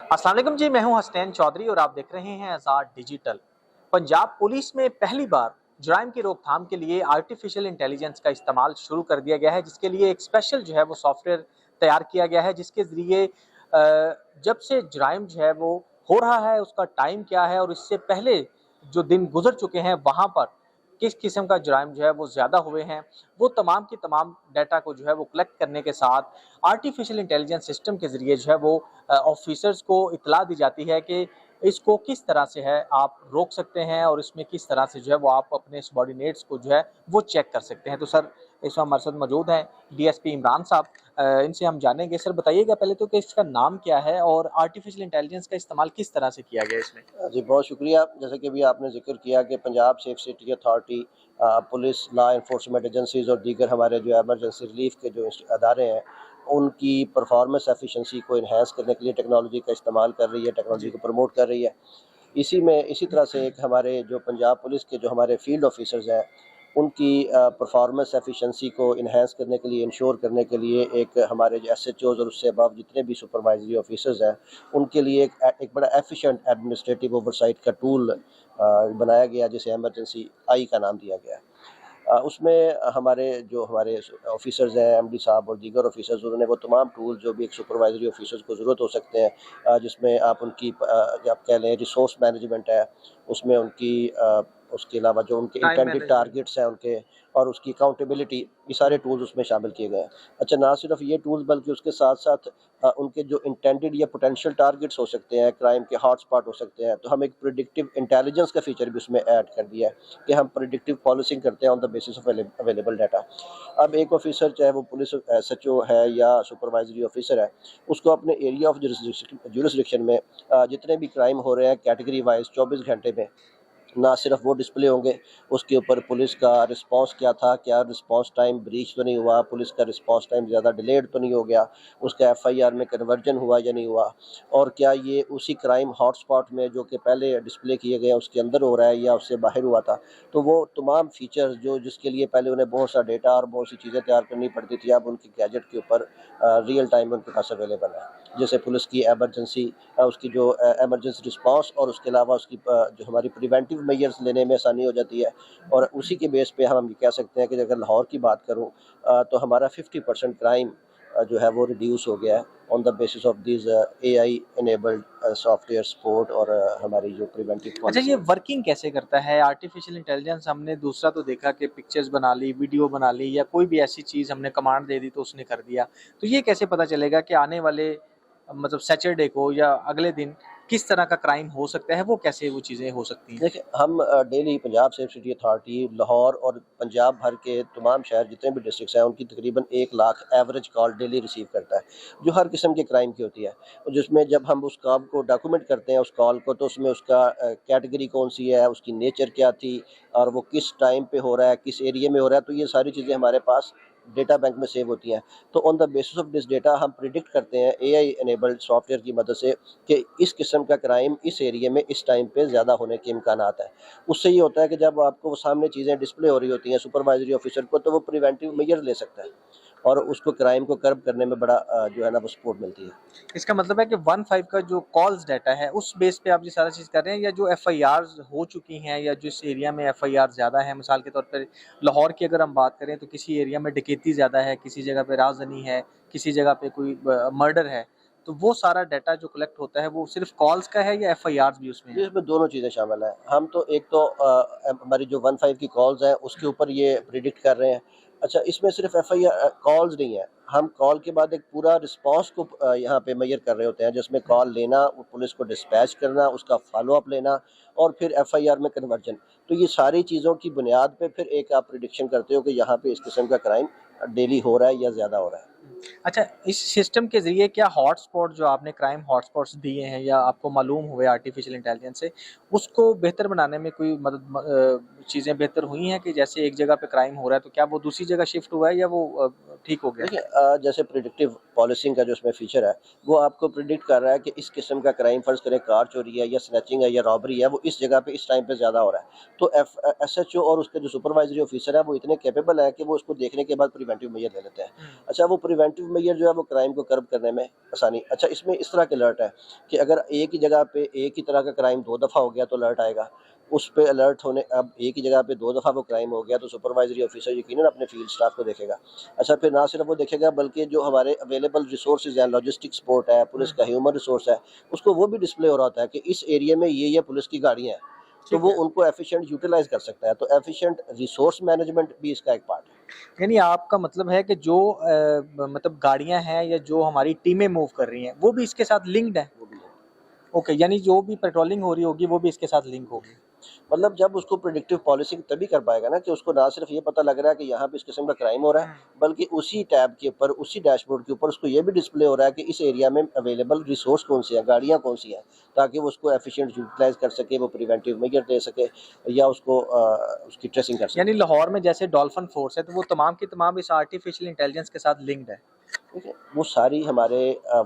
अस्सलाम वालेकुम जी, मैं हूं हसनैन चौधरी और आप देख रहे हैं आज़ाद डिजिटल। पंजाब पुलिस में पहली बार जुराइम की रोकथाम के लिए आर्टिफिशियल इंटेलिजेंस का इस्तेमाल शुरू कर दिया गया है, जिसके लिए एक स्पेशल जो है वो सॉफ्टवेयर तैयार किया गया है, जिसके ज़रिए जब से जुराइम जो है वो हो रहा है, उसका टाइम क्या है और इससे पहले जो दिन गुजर चुके हैं वहाँ पर किस किस्म का जुराइम जो है वो ज़्यादा हुए हैं, वो तमाम की तमाम डाटा को जो है वो कलेक्ट करने के साथ आर्टिफिशियल इंटेलिजेंस सिस्टम के ज़रिए जो है वो ऑफिसर्स को इत्तला दी जाती है कि इसको किस तरह से है आप रोक सकते हैं और इसमें किस तरह से जो है वो आप अपने सबॉर्डिनेट्स को जो है वो चेक कर सकते हैं। तो सर, इस वक्त हमारे साथ मौजूद हैं डीएसपी इमरान साहब। इनसे हम जानेंगे। सर बताइएगा पहले तो कि इसका नाम क्या है और आर्टिफिशियल इंटेलिजेंस का इस्तेमाल किस तरह से किया गया इसमें। जी, बहुत शुक्रिया। जैसे कि अभी आपने ज़िक्र किया कि Punjab safe city authority, police, law enforcement agencies और दीगर हमारे जो एमरजेंसी रिलीफ के जो अदारे हैं, उनकी परफॉर्मेंस एफिशिएंसी को इन्हांस करने के लिए टेक्नोलॉजी का इस्तेमाल कर रही है, टेक्नोलॉजी जी। को प्रमोट कर रही है। इसी तरह से एक हमारे जो पंजाब पुलिस के जो हमारे फील्ड ऑफिसर्स हैं, उनकी परफॉर्मेंस एफिशिएंसी को इन्हांस करने के लिए, इंश्योर करने के लिए एक हमारे जो एसएचओज़ और उससे अबव जितने भी सुपरवाइजरी ऑफिसर्स हैं, उनके लिए एक बड़ा एफिशिएंट एडमिनिस्ट्रेटिव ओवरसाइट का टूल बनाया गया, जिसे इमरजेंसी आई का नाम दिया गया है। उसमें हमारे ऑफिसर्स हैं, एमडी साहब और दीगर ऑफिसर्स, उन्होंने वो तमाम टूल जो भी एक सुपरवाइजरी ऑफिसर्स को ज़रूरत हो सकते हैं, जिसमें आप आप कह लें रिसोर्स मैनेजमेंट है, उसमें उसके अलावा जो उनके टाइम इंटेंडेड मैनेजमेंट। टारगेट्स हैं उनके, और उसकी अकाउंटेबिलिटी, ये सारे टूल्स उसमें शामिल किए गए हैं। अच्छा, ना सिर्फ ये टूल्स बल्कि उसके साथ साथ उनके जो इंटेंडेड या पोटेंशियल टारगेट्स हो सकते हैं, क्राइम के हॉटस्पॉट हो सकते हैं, तो हम एक प्रिडिक्टिव इंटेलिजेंस का फीचर भी उसमें ऐड कर दिया है कि हम प्रिडिक्टिव पॉलिसिंग करते हैं on the basis of available data. अब एक ऑफिसर, चाहे वो पुलिस एसएचओ है या सुपरवाइजरी ऑफिसर है, उसको अपने एरिया ऑफ जुरिस्डिक्शन में जितने भी क्राइम हो रहे हैं कैटेगरी वाइज 24 घंटे में, ना सिर्फ वो डिस्प्ले होंगे, उसके ऊपर पुलिस का रिस्पांस क्या था, क्या रिस्पांस टाइम ब्रीच तो नहीं हुआ, पुलिस का रिस्पांस टाइम ज़्यादा डिलेड तो नहीं हो गया, उसका एफआईआर में कन्वर्जन हुआ या नहीं हुआ, और क्या ये उसी क्राइम हॉटस्पॉट में जो कि पहले डिस्प्ले किए गए उसके अंदर हो रहा है या उससे बाहर हुआ था। तो वो तमाम फीचर्स जो जिसके लिए पहले उन्हें बहुत सा डेटा और बहुत सी चीज़ें तैयार करनी पड़ती थी, अब उनकी गैजेट के ऊपर रियल टाइम उनके पास अवेलेबल है। जैसे पुलिस की एमरजेंसी, उसकी जो एमरजेंसी रिस्पांस, और उसके अलावा उसकी जो हमारी प्रिवेंटिव मेजर्स लेने में आसानी हो जाती है। और उसी के बेस पे हम ये कह सकते हैं कि अगर लाहौर की बात करूँ, तो हमारा 50% क्राइम जो है वो रिड्यूस हो गया है on the basis of this AI enabled software support, और हमारी जो प्रिवेंटिव अच्छा, पॉलिसी ये है। वर्किंग कैसे करता है आर्टिफिशियल इंटेलिजेंस? हमने दूसरा तो देखा कि पिक्चर्स बना ली, वीडियो बना ली या कोई भी ऐसी चीज़ हमने कमांड दे दी तो उसने कर दिया। तो ये कैसे पता चलेगा कि आने वाले मतलब सैटरडे को या अगले दिन किस तरह का क्राइम हो सकता है? वो कैसे वो चीज़ें हो सकती हैं? देखिए, हम daily Punjab safe city authority, Lahore और पंजाब भर के तमाम शहर जितने भी डिस्ट्रिक्ट्स हैं, उनकी तकरीबन 1 lakh average call daily receive करता है, जो हर किस्म के क्राइम की होती है। और जिसमें जब हम उस काम को डॉक्यूमेंट करते हैं, उस कॉल को, तो उसमें उसका कैटेगरी कौन-सी है, उसकी नेचर क्या थी, और वो किस टाइम पे हो रहा है, किस एरिया में हो रहा है, तो ये सारी चीज़ें हमारे पास डेटा बैंक में सेव होती हैं। तो on the basis of this data हम प्रिडिक्ट करते हैं एआई इनेबल्ड सॉफ्टवेयर की मदद से कि इस किस्म का क्राइम इस एरिया में इस टाइम पे ज़्यादा होने के इम्कानात हैं। उससे ये होता है कि जब आपको वो सामने चीज़ें डिस्प्ले हो रही होती हैं सुपरवाइजरी ऑफिसर को, तो वो प्रिवेंटिव मेजर ले सकता है, और उसको क्राइम को कर्ब करने में बड़ा जो है ना वो सपोर्ट मिलती है। इसका मतलब है कि 15 का जो कॉल्स डाटा है उस बेस पे आप ये सारा चीज़ कर रहे हैं, या जो एफआईआर्स हो चुकी हैं या जिस एरिया में एफआईआर ज़्यादा है, मिसाल के तौर पर लाहौर की अगर हम बात करें तो किसी एरिया में डकैती ज़्यादा है, किसी जगह पे राजधानी है, किसी जगह पे कोई मर्डर है, तो वो सारा डाटा जो कलेक्ट होता है वो सिर्फ कॉल्स का है या एफआईआर्स भी उसमें जी, है? इसमें दोनों चीज़ें शामिल हैं। हम तो एक तो हमारी जो 15 की कॉल्स हैं उसके ऊपर ये प्रिडिक्ट कर रहे हैं। अच्छा, इसमें सिर्फ एफआईआर कॉल्स नहीं है, हम कॉल के बाद एक पूरा रिस्पॉन्स को यहाँ पे मेजर कर रहे होते हैं, जिसमें कॉल लेना, वो पुलिस को डिस्पैच करना, उसका फॉलो अप लेना, और फिर एफआईआर में कन्वर्जन। तो ये सारी चीज़ों की बुनियाद पे फिर एक आप प्रिडिक्शन करते हो कि यहाँ पे इस किस्म का क्राइम डेली हो रहा है या ज़्यादा हो रहा है। अच्छा, इस सिस्टम के ज़रिए क्या हॉटस्पॉट जो आपने क्राइम हॉटस्पॉट्स दिए हैं या आपको मालूम हुए आर्टिफिशियल इंटेलिजेंस से, उसको बेहतर बनाने में कोई चीज़ें बेहतर हुई हैं कि जैसे एक जगह पे क्राइम हो रहा है तो क्या वो दूसरी जगह शिफ्ट हुआ है या वो ठीक हो गया? देखिए, जैसे प्रिडिक्टिव पॉलिसिंग का जो इसमें फीचर है, वो आपको प्रिडिक्ट कर रहा है कि इस किस्म का क्राइम, फ़र्ज़ करें कार चोरी है या स्नैचिंग है या रॉबरी है, वो इस जगह पे इस टाइम पे ज़्यादा हो रहा है। तो एसएचओ और उसके जो सुपरवाइजरी ऑफिसर है, वो इतने कैपेबल है कि वो उसको देखने के बाद प्रिवेंटिव मेजर ले लेते हैं। हुँ। अच्छा, वो प्रिवेंटिव मेजर जो है वो क्राइम को कर्ब करने में आसानी। अच्छा, इसमें इस तरह के अलर्ट है कि अगर एक ही जगह पे एक ही तरह का क्राइम 2 दफ़ा हो गया तो अलर्ट आएगा। उस पे अलर्ट होने, अब एक ही जगह पे 2 दफ़ा वो क्राइम हो गया तो सुपरवाइजरी ऑफिसर यकीनन अपने फील्ड स्टाफ को देखेगा। अच्छा, फिर ना सिर्फ वो देखेगा बल्कि जो हमारे अवेलेबल रिसोर्सेज हैं, लॉजिस्टिक सपोर्ट है, पुलिस का ह्यूमन रिसोर्स है, उसको वो भी डिस्प्ले हो रहा होता है कि इस एरिया में ये पुलिस की गाड़ियाँ हैं। तो ठीक वो है। उनको एफिशिएंट यूटिलाइज़ कर सकता है। तो एफिशिएंट रिसोर्स मैनेजमेंट भी इसका एक पार्ट है। यानी आपका मतलब है कि जो मतलब गाड़ियाँ हैं या जो हमारी टीमें मूव कर रही हैं, वो भी इसके साथ लिंक्ड हैं? वो भी है। ओके, यानी जो भी पेट्रोलिंग हो रही होगी, वो भी इसके साथ लिंक होगी। मतलब जब उसको प्रेडिक्टिव पॉलिसिंग तभी कर पाएगा ना कि उसको ना सिर्फ ये पता लग रहा है कि यहाँ पे इस किस्म का क्राइम हो रहा है, बल्कि उसी टैब के ऊपर, उसी डैशबोर्ड के ऊपर उसको ये भी डिस्प्ले हो रहा है कि इस एरिया में अवेलेबल रिसोर्स कौन से हैं, गाड़ियाँ कौन सी हैं, ताकि वो उसको एफिशिएंट यूटिलाइज कर सके, वो प्रिवेंटिव मेजर दे सके या उसको उसकी ट्रेसिंग कर यानी सके। लाहौर में जैसे डॉल्फिन फोर्स है, तो वो तमाम की तमाम इस आर्टिफिशियल इंटेलिजेंस के साथ लिंक्ड है। ठीक है, वो सारी हमारे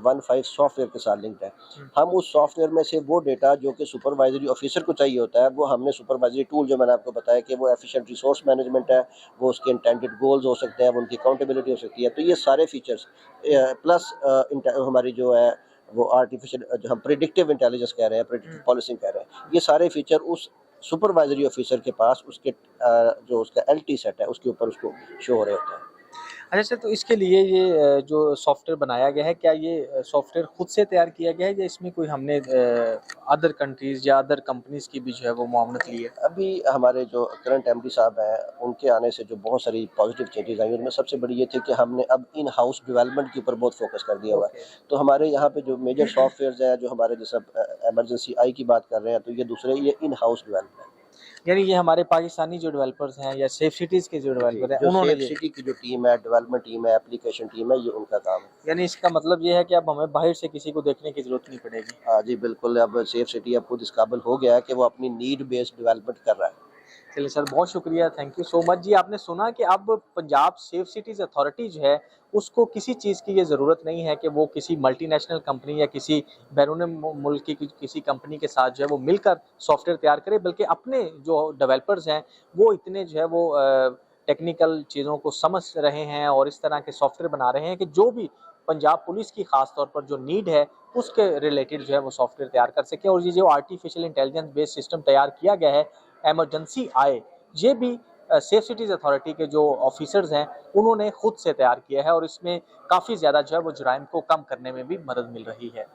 15 सॉफ्टवेयर के साथ लिंक्ड है। हुँ। हम उस सॉफ्टवेयर में से वो डेटा जो कि सुपरवाइजरी ऑफिसर को चाहिए होता है, वो हमने सुपरवाइजरी टूल जो मैंने आपको बताया कि वो एफिशिएंट रिसोर्स मैनेजमेंट है, वो उसके इंटेंडेड गोल्स हो सकते हैं, वो उनकी अकाउंटेबिलिटी हो सकती है। तो ये सारे फीचर्स प्लस हमारी जो है वो आर्टिफिशियल जो हम प्रेडिक्टिव इंटेलिजेंस कह रहे हैं, प्रेडिक्टिव पॉलिसिंग कह रहे हैं, ये सारे फीचर उस सुपरवाइजरी ऑफिसर के पास उसके जो उसका एलटी सेट है उसके ऊपर उसको शो हो रहे होते हैं। अच्छा सर, तो इसके लिए ये जो सॉफ्टवेयर बनाया गया है, क्या ये सॉफ्टवेयर खुद से तैयार किया गया है या इसमें कोई हमने अदर कंट्रीज़ या अदर कंपनीज़ की भी जो है वो मुआवनत ली है? अभी हमारे जो करंट एमडी साहब हैं, उनके आने से जो बहुत सारी पॉजिटिव चेंजेस आई, उनमें सबसे बड़ी ये थी कि हमने अब इन हाउस डेवलपमेंट के ऊपर बहुत फोकस कर दिया हुआ है। ओके। तो हमारे यहाँ पे जो मेजर सॉफ्टवेयर्स हैं, जो हमारे जैसे इमरजेंसी आई की बात कर रहे हैं, तो ये दूसरे ये इन हाउस डेवलप है। यानी ये हमारे पाकिस्तानी जो डेवलपर्स हैं या सेफ सिटीज़ के जो जी, डेवलपर हैं, जो उन्होंने सेफ ये सिटी की जो टीम है, डेवलपमेंट टीम है, एप्लीकेशन टीम है, ये उनका काम है। यानी इसका मतलब ये है कि अब हमें बाहर से किसी को देखने की ज़रूरत नहीं पड़ेगी। हाँ जी, बिल्कुल, अब सेफ सिटी अब खुद इस काबिल हो गया है कि वो अपनी नीड बेस्ड डेवलपमेंट कर रहा है। चलिए सर, बहुत शुक्रिया, थैंक यू सो मच जी। आपने सुना कि अब पंजाब सेफ सिटीज़ अथॉरिटी जो है, उसको किसी चीज़ की ये ज़रूरत नहीं है कि वो किसी मल्टीनेशनल कंपनी या किसी बैरून मुल्क की किसी कंपनी के साथ जो है वो मिलकर सॉफ्टवेयर तैयार करे, बल्कि अपने जो डेवलपर्स हैं, वो इतने जो है वो टेक्निकल चीज़ों को समझ रहे हैं और इस तरह के सॉफ्टवेयर बना रहे हैं कि जो भी पंजाब पुलिस की ख़ास तौर पर जो नीड है, उसके रिलेटेड जो है वो सॉफ्टवेयर तैयार कर सकें। और ये जो आर्टिफिशियल इंटेलिजेंस बेस्ड सिस्टम तैयार किया गया है, इमरजेंसी आए, ये भी सेफ सिटीज़ अथॉरिटी के जो ऑफिसर्स हैं, उन्होंने खुद से तैयार किया है और इसमें काफ़ी ज़्यादा जो है वो जुराइम को कम करने में भी मदद मिल रही है।